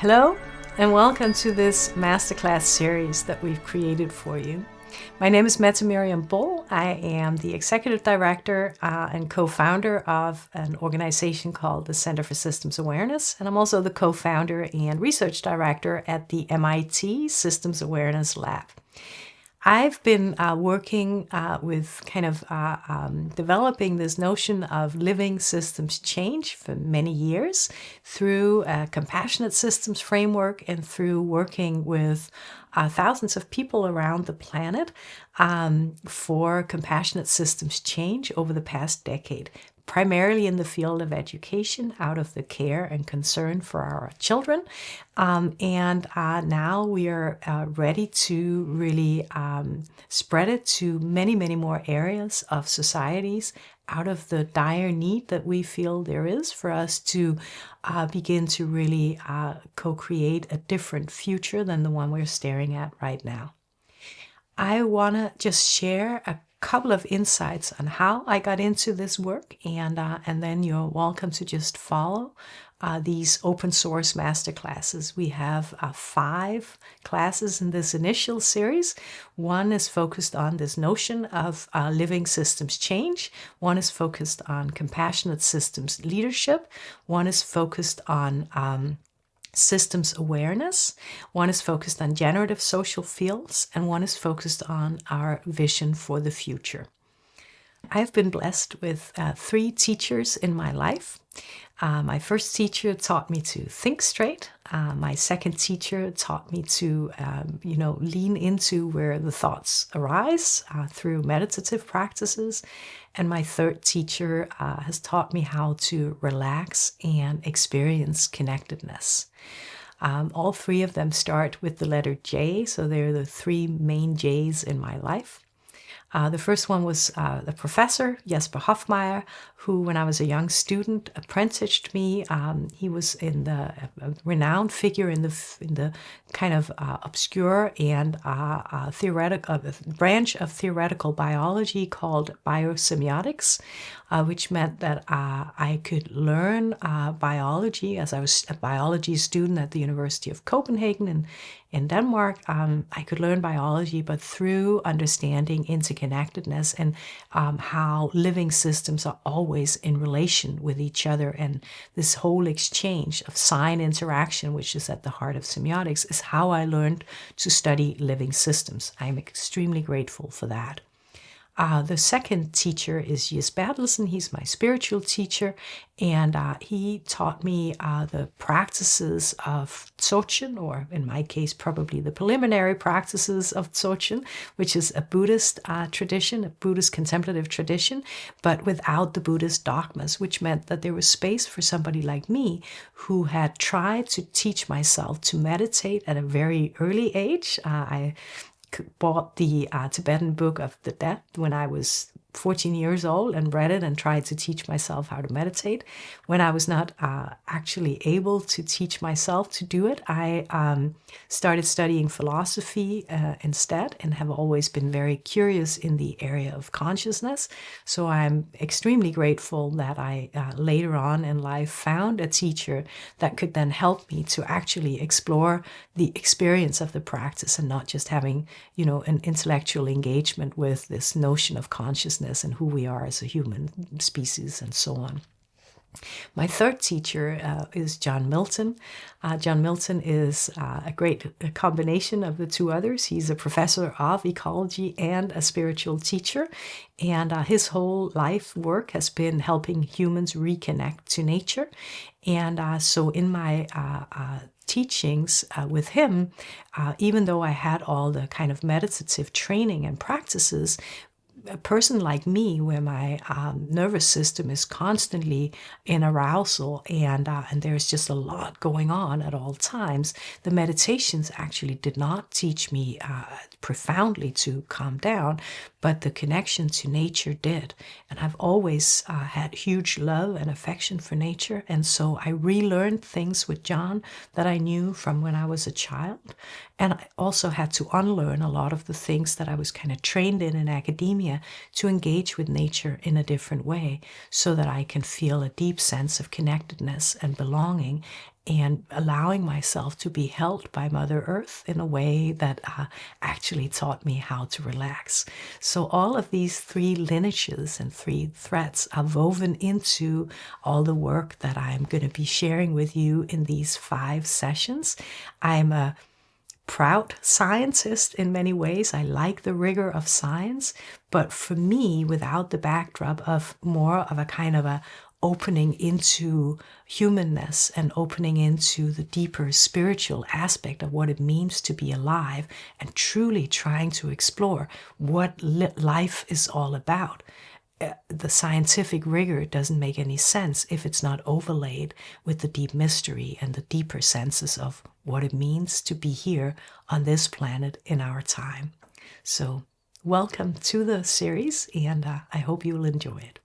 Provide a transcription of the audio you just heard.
Hello and welcome to this masterclass series that we've created for you. My name is Mette Miriam Böll. I am the executive director and co-founder of an organization called the Center for Systems Awareness, and I'm also the co-founder and research director at the MIT Systems Awareness Lab. I've been working with developing this notion of living systems change for many years through a compassionate systems framework and through working with thousands of people around the planet for compassionate systems change over the past decade, primarily in the field of education, out of the care and concern for our children. Now we are ready to really spread it to many, many more areas of societies out of the dire need that we feel there is for us to begin to really co-create a different future than the one we're staring at right now. I want to just share a couple of insights on how I got into this work, and then you're welcome to just follow these open source masterclasses. We have 5 classes in this initial series. One is focused on this notion of living systems change. One is focused on compassionate systems leadership. One is focused on systems awareness. One is focused on generative social fields, and one is focused on our vision for the future. I've been blessed with 3 teachers in my life. My first teacher taught me to think straight. My second teacher taught me to, lean into where the thoughts arise through meditative practices. And my third teacher has taught me how to relax and experience connectedness. All 3 of them start with the letter J, so they're the 3 main J's in my life. The first one was the professor, Jesper Hoffmeyer, who, when I was a young student, apprenticed me. He was a renowned figure in the kind of obscure and theoretical branch of theoretical biology called biosemiotics, which meant that I could learn biology as I was a biology student at the University of Copenhagen in Denmark. I could learn biology, but through understanding interconnectedness and how living systems are always in relation with each other. And this whole exchange of sign interaction, which is at the heart of semiotics, is how I learned to study living systems. I'm extremely grateful for that. The second teacher is Jes Bertelsen. He's my spiritual teacher, and he taught me the practices of Dzogchen, or in my case, probably the preliminary practices of Dzogchen, which is a Buddhist tradition, a Buddhist contemplative tradition, but without the Buddhist dogmas, which meant that there was space for somebody like me who had tried to teach myself to meditate at a very early age. I bought the Tibetan Book of the Dead when I was 14 years old and read it and tried to teach myself how to meditate. When I was not actually able to teach myself to do it, I started studying philosophy instead, and have always been very curious in the area of consciousness. So I'm extremely grateful that I later on in life found a teacher that could then help me to actually explore the experience of the practice and not just having, an intellectual engagement with this notion of consciousness and who we are as a human species and so on. My third teacher is John Milton. John Milton is a great combination of the 2 others. He's a professor of ecology and a spiritual teacher, and his whole life work has been helping humans reconnect to nature. And so in my teachings with him, even though I had all the kind of meditative training and practices, a person like me, where my nervous system is constantly in arousal and there's just a lot going on at all times, the meditations actually did not teach me profoundly to calm down, but the connection to nature did. And I've always had huge love and affection for nature, and so I relearned things with John that I knew from when I was a child. And I also had to unlearn a lot of the things that I was kind of trained in academia to engage with nature in a different way, so that I can feel a deep sense of connectedness and belonging and allowing myself to be held by Mother Earth in a way that actually taught me how to relax. So all of these three lineages and three threads are woven into all the work that I'm going to be sharing with you in these 5 sessions. I'm a proud scientist in many ways. I like the rigor of science, but for me, without the backdrop of more of a kind of a opening into humanness and opening into the deeper spiritual aspect of what it means to be alive and truly trying to explore what life is all about. The scientific rigor doesn't make any sense if it's not overlaid with the deep mystery and the deeper senses of what it means to be here on this planet in our time. So, welcome to the series, and I hope you'll enjoy it.